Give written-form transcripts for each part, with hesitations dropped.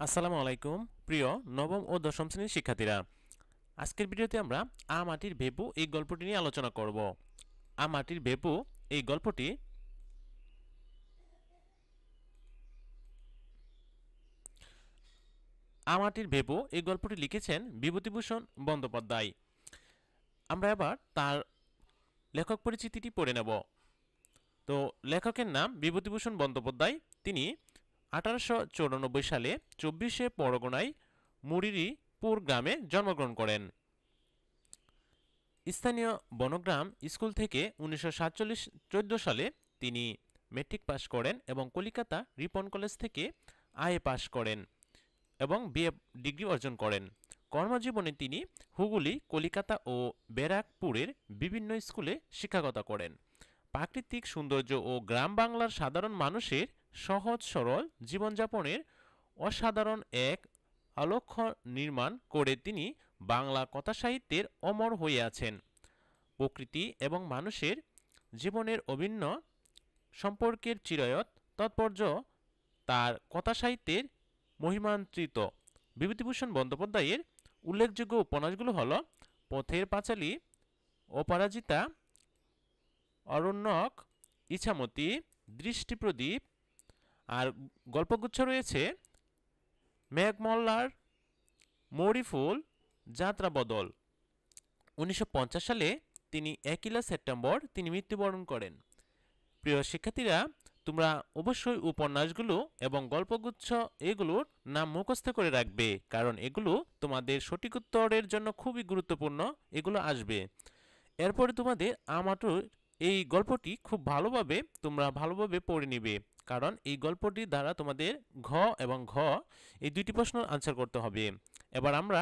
আসসালামু আলাইকুম প্রিয় নবম ও দশম শ্রেণীর শিক্ষার্থীরা। আজকের ভিডিওতে আমরা আ মাটির ভেপু এই গল্পটি নিয়ে আলোচনা করব। আ মাটির ভেপু এই গল্পটি আ মাটির ভেপু এই গল্পটি লিখেছেন বিভূতিভূষণ বন্দ্যোপাধ্যায়। আমরা এবার তার লেখক পরিচিতিটি পড়ে নেব। তো লেখকের নাম বিভূতিভূষণ বন্দ্যোপাধ্যায়। তিনি 1894 সালে 24শে পরগনায় মুরিরিপুর গ্রামে জন্মগ্রহণ করেন। স্থানীয় বনগ্রাম স্কুল থেকে 1914 সালে তিনি মেট্রিক পাশ করেন এবং কলিকাতা রিপন কলেজ থেকে আইএ পাশ করেন এবং বিএ ডিগ্রি অর্জন করেন। কর্মজীবনে তিনি হুগলি, কলিকাতা ও ব্যারাকপুরের বিভিন্ন স্কুলে শিক্ষকতা করেন। প্রাকৃতিক সৌন্দর্য ও গ্রাম বাংলার সাধারণ মানুষের সহজ সরল জীবনযাপনের অসাধারণ এক আলক্ষ্য নির্মাণ করে তিনি বাংলা কথাসাহিত্যের অমর হয়ে আছেন। প্রকৃতি এবং মানুষের জীবনের অভিন্ন সম্পর্কের চিরায়ত তাৎপর্য তার কথাসাহিত্যের মহিমান্বিত। বিভূতিভূষণ বন্দ্যোপাধ্যায়ের উল্লেখযোগ্য উপন্যাসগুলো হল পথের পাঁচালী, অপরাজিতা, অরণ্যক, ইছামতি, দৃষ্টিপ্রদীপ। আর গল্পগুচ্ছ রয়েছে মেঘমল্লার, মৌরিফুল, যাত্রাবদল। 1950 সালে তিনি 1 সেপ্টেম্বর তিনি মৃত্যুবরণ করেন। প্রিয় শিক্ষার্থীরা, তোমরা অবশ্যই উপন্যাসগুলো এবং গল্পগুচ্ছ এগুলোর নাম মুখস্থ করে রাখবে, কারণ এগুলো তোমাদের সঠিক উত্তরের জন্য খুবই গুরুত্বপূর্ণ। এগুলো আসবে। এরপরে তোমাদের আমাটুর এই গল্পটি খুব ভালোভাবে পড়ে নিবে, কারণ এই গল্পটির দ্বারা তোমাদের ঘ এবং ঘ এই দুইটি প্রশ্নের আনসার করতে হবে। এবার আমরা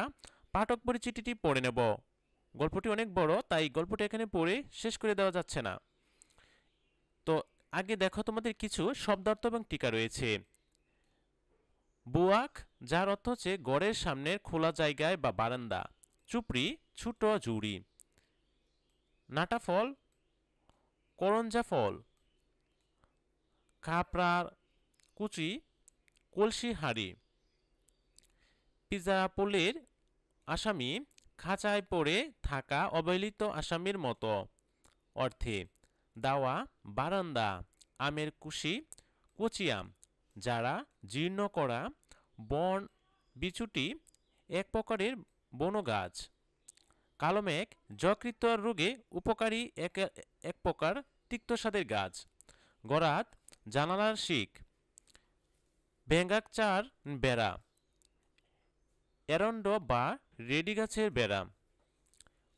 পাঠক পরিচিতিটি পড়ে নেব। গল্পটি অনেক বড়, তাই গল্পটি এখানে পড়ে শেষ করে দেওয়া যাচ্ছে না। তো আগে দেখো, তোমাদের কিছু শব্দার্থ এবং টিকা রয়েছে। বুয়াক, যার অর্থ হচ্ছে গড়ের সামনের খোলা জায়গায় বা বারান্দা। চুপড়ি, ছোট জুড়ি। নাটাফল, করঞ্জা ফল। খাপড়ার কুচি, কলসি হাঁড়ি। পিজাপোলের আসামি, খাঁচায় পড়ে থাকা অবহেলিত আসামির মতো অর্থে। দাওয়া, বারান্দা। আমের কুশি, কচি আম। যারা, জীর্ণ করা। বন বিচুটি, এক প্রকারের বনগাছ। কালো মেঘ, যকৃত রোগে উপকারী এক প্রকার তিক্তস্বাদের গাছ। গরাত, জানালার শিক। ভেঙ্গাচার বেড়া, এরন্ড বা রেডি গাছের বেড়া।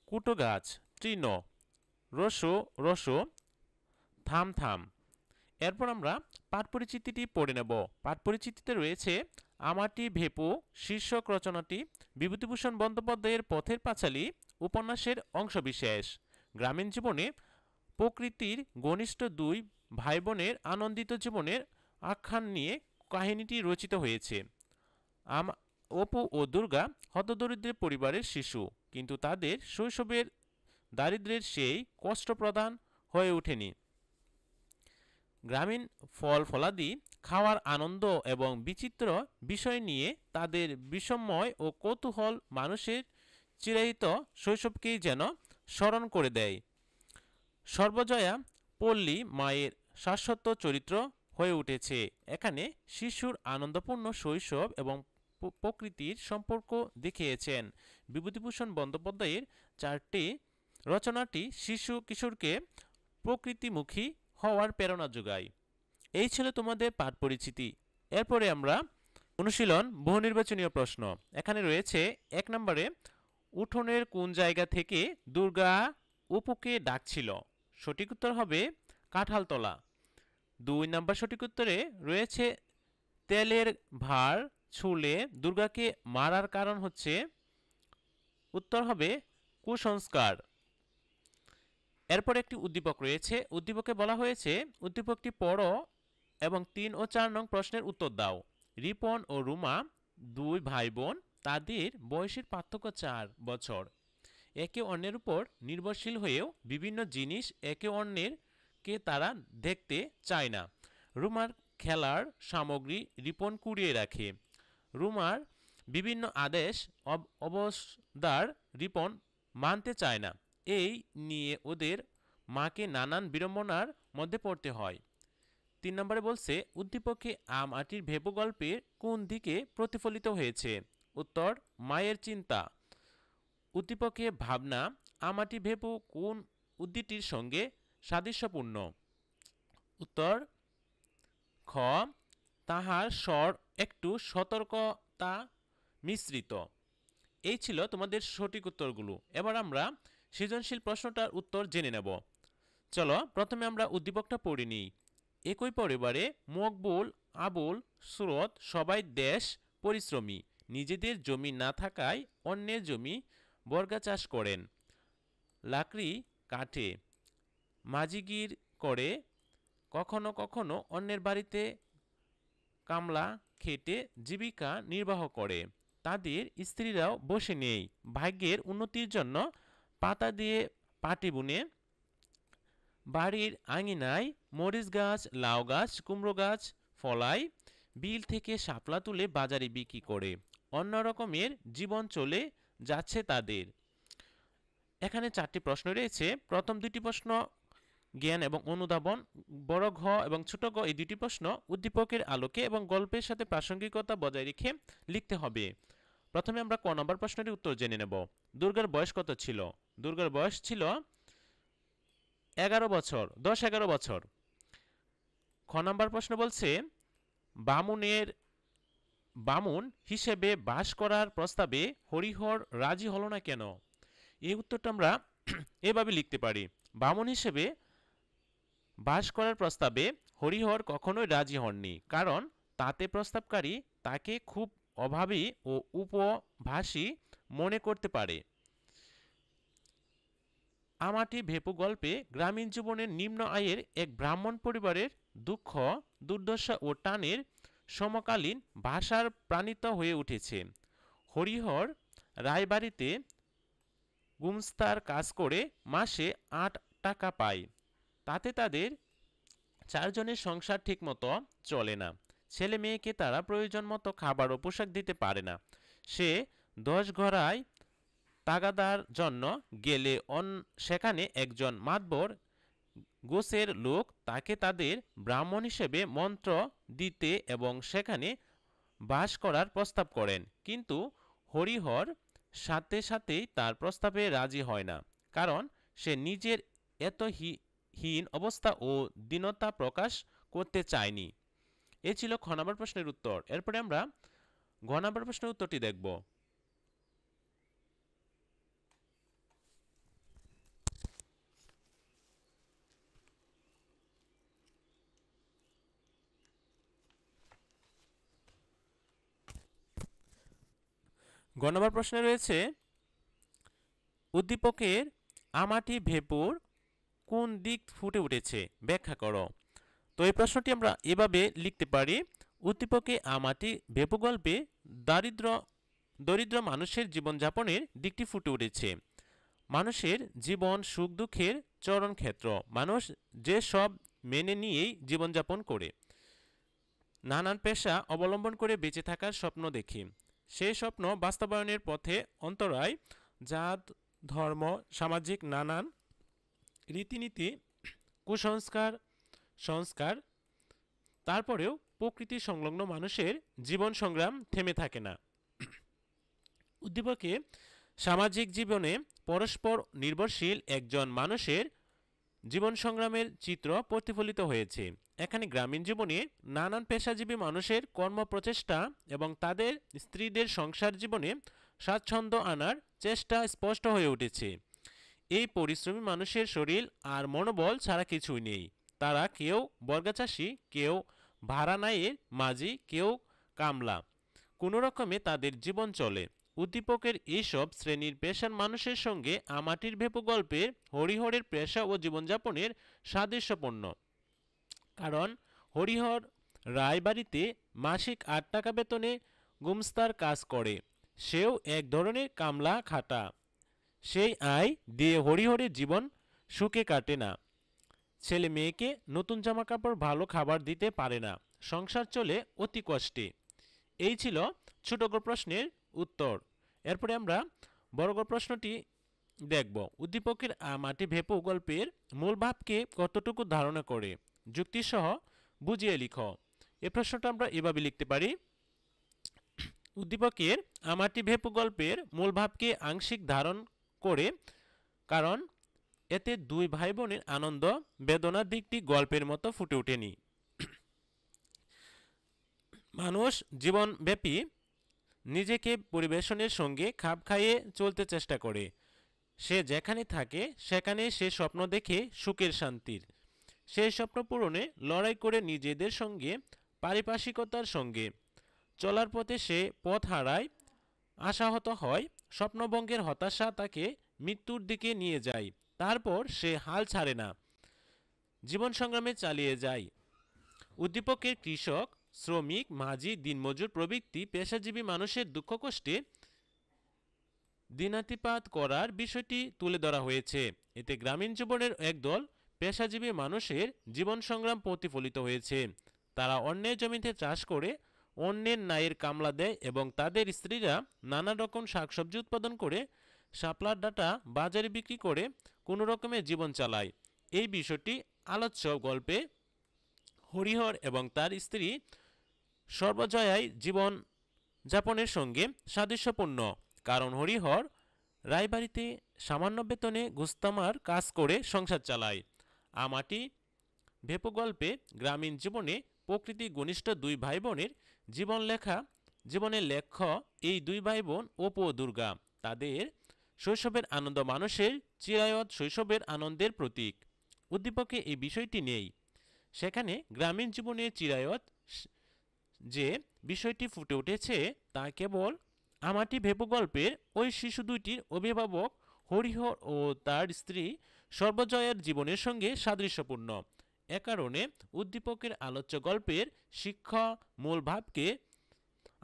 কুটো গাছ, তৃণ। রসো রসো, থাম থাম। এরপর আমরা পাঠ পরিচিতিটি পড়ে নেব। পাঠ পরিচিতিতে রয়েছে আমাটি ভেপু শীর্ষক রচনাটি বিভূতিভূষণ বন্দ্যোপাধ্যায়ের পথের পাঁচালী উপন্যাসের অংশবিশেষ। গ্রামীণ জীবনে প্রকৃতির ঘনিষ্ঠ দুই ভাই বোনের আনন্দিত জীবনের আখ্যান নিয়ে কাহিনীটি রচিত হয়েছে। অপু ও দুর্গা হতদরিদ্রের পরিবারের শিশু, কিন্তু তাদের শৈশবের দারিদ্র্যের সেই কষ্টপ্রদান হয়ে ওঠেনি। গ্রামীণ ফল ফলাদি খাওয়ার আনন্দ এবং বিচিত্র বিষয় নিয়ে তাদের বিষময় ও কৌতূহল মানুষের চিরায়িত শৈশবকেই যেন স্মরণ করে দেয়। সর্বজয়া পল্লী মায়ের শাশ্বত চরিত্র হয়ে উঠেছে। এখানে শিশুর আনন্দপূর্ণ শৈশব এবং প্রকৃতির সম্পর্ক দেখিয়েছেন বিভূতিভূষণ বন্দ্যোপাধ্যায়ের চারটি রচনাটি শিশু কিশোরকে প্রকৃতিমুখী হওয়ার প্রেরণা যোগায়। এই ছিল তোমাদের পাঠ পরিচিতি। এরপরে আমরা অনুশীলন বহু নির্বাচনীয় প্রশ্ন। এখানে রয়েছে 1 নম্বরে, উঠোনের কোন জায়গা থেকে দুর্গা অপুকে ডাকছিল? সঠিক উত্তর হবে কাঁঠালতলা। 2 নম্বর সঠিক উত্তরে রয়েছে তেলের ভার ছুলে দুর্গাকে মারার কারণ হচ্ছে, উত্তর হবে কুসংস্কার। এরপর একটি উদ্দীপক রয়েছে। উদ্দীপকে বলা হয়েছে উদ্দীপকটি পড়ো এবং 3 ও 4 নং প্রশ্নের উত্তর দাও। রিপন ও রুমা দুই ভাই বোন, তাদের বয়সের পার্থক্য 4 বছর। একে অন্যের উপর নির্ভরশীল হয়েও বিভিন্ন জিনিস একে অন্যের কে তারা দেখতে চায় না। রুমার খেলার সামগ্রী রিপন কুড়িয়ে রাখে। রুমার বিভিন্ন আদেশ অবসদার রিপন মানতে চায় না। এই নিয়ে ওদের মাকে নানান বিড়ম্বনার মধ্যে পড়তে হয়। 3 নম্বরে বলছে উদ্দীপকে আম আঁটির ভেপু গল্পের কোন দিকে প্রতিফলিত হয়েছে? উত্তর মায়ের চিন্তা। উদ্দীপকে ভাবনা আম আঁটি ভেপু কোন উদ্দীপটির সঙ্গে সাদৃশ্যপূর্ণ? উত্তর খ তাহার স্বর একটু সতর্কতা মিশ্রিত। এই ছিল তোমাদের সঠিক উত্তরগুলো। এবার আমরা সৃজনশীল প্রশ্নটার উত্তর জেনে নেব। চলো প্রথমে আমরা উদ্দীপকটা পড়ে নিই। একই পরিবারে মকবুল, আবুল, সুরত সবাই দেশ পরিশ্রমী। নিজেদের জমি না থাকায় অন্যের জমি বর্গা চাষ করেন। লাকড়ি কাঠে মাজিগির করে কখনো কখনো অন্যের বাড়িতে কামলা খেটে জীবিকা নির্বাহ করে। তাদের স্ত্রীরাও বসে নেই, ভাগ্যের উন্নতির জন্য পাতা দিয়ে পাটি বুনে বাড়ির আঙিনায় মরিচ গাছ, লাউ গাছ, কুমড়ো গাছ ফলায়, বিল থেকে শাপলা তুলে বাজারে বিক্রি করে অন্য রকমের জীবন চলে যাচ্ছে তাদের। এখানে 4টি প্রশ্ন রয়েছে। প্রথম 2টি প্রশ্ন জ্ঞান এবং অনুধাবন, বড় ঘ এবং ছোট গ এই 2টি প্রশ্ন উদ্দীপকের আলোকে এবং গল্পের সাথে প্রাসঙ্গিকতা বজায় রেখে লিখতে হবে। প্রথমে আমরা ক নম্বর প্রশ্নটির উত্তর জেনে নেব। দুর্গার বয়স কত ছিল? দুর্গার বয়স ছিল 11 বছর, 10-11 বছর। খ নম্বর প্রশ্ন বলছে বামুন হিসেবে বাস করার প্রস্তাবে হরিহর রাজি হলো না কেন? এই উত্তরটা আমরা এভাবে লিখতে পারি। বামুন হিসেবে বাস করার প্রস্তাবে হরিহর কখনোই রাজি হননি, কারণ তাতে প্রস্তাবকারী তাকে খুব অভাবী ও উপভাষী মনে করতে পারে। আমাটি ভেপু গল্পে গ্রামীণ জীবনের নিম্ন আয়ের এক ব্রাহ্মণ পরিবারের দুঃখ, দুর্দশা ও টানের সমকালীন ভাষার প্রাণিত হয়ে উঠেছে। হরিহর রায়বাড়িতে গুমস্তার কাজ করে মাসে 8 টাকা পায়। তাতে তাদের 4 জনের সংসার ঠিকমতো চলে না। ছেলে মেয়েকে তারা প্রয়োজন মতো খাবার ও পোশাক দিতে পারে না। সে 10 ঘরায় তাগাদার জন্য গেলে সেখানে একজন মাতবর গোছের লোক তাকে তাদের ব্রাহ্মণ হিসেবে মন্ত্র দিতে এবং সেখানে বাস করার প্রস্তাব করেন, কিন্তু হরিহর সাথে সাথেই তার প্রস্তাবে রাজি হয় না, কারণ সে নিজের এত হীন অবস্থা ও দীনতা প্রকাশ করতে চায়নি। এ ছিল খ নম্বর প্রশ্নের উত্তর। এরপরে আমরা ঘ নম্বর প্রশ্নের উত্তরটি দেখব। গ নম্বর প্রশ্নে রয়েছে উদ্দীপকের আমাটি ভেপুর কোন দিক ফুটে উঠেছে ব্যাখ্যা করো। তো এই প্রশ্নটি আমরা এভাবে লিখতে পারি। উদ্দীপকে আমাটি ভেপু গল্পে দরিদ্র মানুষের জীবনযাপনের দিকটি ফুটে উঠেছে। মানুষের জীবন সুখ দুঃখের চরণ ক্ষেত্র। মানুষ যে সব মেনে নিয়েই জীবনযাপন করে, নানান পেশা অবলম্বন করে বেঁচে থাকার স্বপ্ন দেখে। সেই স্বপ্ন বাস্তবায়নের পথে অন্তরায়, জাত, ধর্ম, সামাজিক নানান রীতিনীতি, সংস্কার, তারপরেও প্রকৃতি সংলগ্ন মানুষের জীবন সংগ্রাম থেমে থাকে না। উদ্দীপকে সামাজিক জীবনে পরস্পর নির্ভরশীল একজন মানুষের জীবন সংগ্রামের চিত্র প্রতিফলিত হয়েছে। এখানে গ্রামীণ জীবনে নানান পেশাজীবী মানুষের কর্মপ্রচেষ্টা এবং তাদের স্ত্রীদের সংসার জীবনে স্বাচ্ছন্দ্য আনার চেষ্টা স্পষ্ট হয়ে উঠেছে। এই পরিশ্রমী মানুষের শরীর আর মনোবল ছাড়া কিছুই নেই। তারা কেউ বর্গাচাষী, কেউ ভাড়া নাইয়ের মাঝি, কেউ কামলা, কোনো রকমে তাদের জীবন চলে। উদ্দীপকের এইসব শ্রেণীর পেশার মানুষের সঙ্গে আমাটির ভেপু গল্পের হরিহরের পেশা ও জীবনযাপনের সাদৃশ্যপূর্ণ, কারণ হরিহর রায়বাড়িতে মাসিক 8 টাকা বেতনে গুমস্তার কাজ করে। সেও এক ধরনের কামলা খাটা। সেই আয় দিয়ে হরিহরের জীবন সুখে কাটে না। ছেলে মেয়েকে নতুন জামাকাপড়, ভালো খাবার দিতে পারে না। সংসার চলে অতি কষ্টে। এই ছিল ছোট গ প্রশ্নের উত্তর। এরপরে আমরা বড় গ প্রশ্নটি দেখব। উদ্দীপকের মাটি ভেপু গল্পের মূল ভাবকে কতটুকু ধারণা করে যুক্তিসহ বুঝিয়ে লিখো। এই প্রশ্নটা আমরা এভাবে লিখতে পারি। উদ্দীপকের আমাটি ভেপু গল্পের মূল ভাবকে আংশিক ধারণ করে, কারণ এতে দুই ভাই বোনের আনন্দ বেদনার দিকটি গল্পের মতো ফুটে ওঠেনি। মানুষ জীবনব্যাপী নিজেকে পরিবেশনের সঙ্গে খাপ খাইয়ে চলতে চেষ্টা করে। সে যেখানে থাকে সেখানে সে স্বপ্ন দেখে সুখের শান্তির। সেই স্বপ্ন পূরণে লড়াই করে নিজেদের সঙ্গে পারিপার্শ্বিকতার সঙ্গে চলার পথে সে পথ হারায়, আশাহত হয়। স্বপ্নভঙ্গের হতাশা তাকে মৃত্যুর দিকে নিয়ে যায়। তারপর সে হাল ছাড়ে না, জীবন সংগ্রামে চালিয়ে যায়। উদ্দীপকের কৃষক, শ্রমিক, মাঝি, দিনমজুর প্রভৃতি পেশাজীবী মানুষের দুঃখ কষ্টে দিনাতিপাত করার বিষয়টি তুলে ধরা হয়েছে। এতে গ্রামীণ জীবনের একদল পেশাজীবী মানুষের জীবন সংগ্রাম প্রতিফলিত হয়েছে। তারা অন্যের জমিতে চাষ করে অন্যের ন্যায়ের কামলা দেয় এবং তাদের স্ত্রীরা নানা রকম শাকসবজি উৎপাদন করে শাপলার ডাঁটা বাজারে বিক্রি করে কোনো রকমে জীবন চালায়। এই বিষয়টি আলোচ্য গল্পে হরিহর এবং তার স্ত্রী সর্বজয়ায় জীবন যাপনের সঙ্গে সাদৃশ্যপূর্ণ। কারণ হরিহর রায়বাড়িতে সামান্য বেতনে গুস্তামার কাজ করে সংসার চালায়। আমাটি ভেপু গল্পে গ্রামীণ জীবনে প্রকৃতি ঘনিষ্ঠ দুই ভাই বোনের জীবনের লেখ্য এই দুই ভাই বোন অপু ও দুর্গা। তাদের শৈশবের আনন্দ মানুষের চিরায়ত শৈশবের আনন্দের প্রতীক। উদ্দীপকে এই বিষয়টি নেই। সেখানে গ্রামীণ জীবনের চিরায়ত যে বিষয়টি ফুটে উঠেছে তা কেবল আমাটি ভেপু গল্পের ওই শিশু দুইটির অভিভাবক হরিহর ও তার স্ত্রী সর্বজয়ার জীবনের সঙ্গে সাদৃশ্যপূর্ণ। এ কারণে উদ্দীপকের আলোচ্য গল্পের শিক্ষা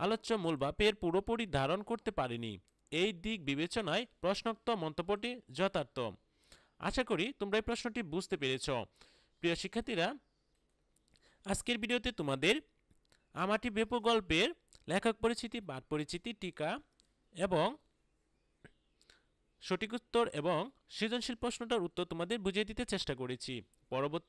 আলোচ্য মূল ভাবের পুরোপুরি ধারণ করতে পারেনি। এই দিক বিবেচনায় প্রশ্নোক্ত মন্তব্যটি যথার্থ। আশা করি তোমরা এই প্রশ্নটি বুঝতে পেরেছ। প্রিয় শিক্ষার্থীরা, আজকের ভিডিওতে তোমাদের আমাটি ভেপু গল্পের লেখক পরিচিতি, পাঠ পরিচিতি, টিকা এবং সঠিক উত্তর এবং সৃজনশীল প্রশ্নটার উত্তর তোমাদের বুঝিয়ে দিতে চেষ্টা করেছি। পরবর্তী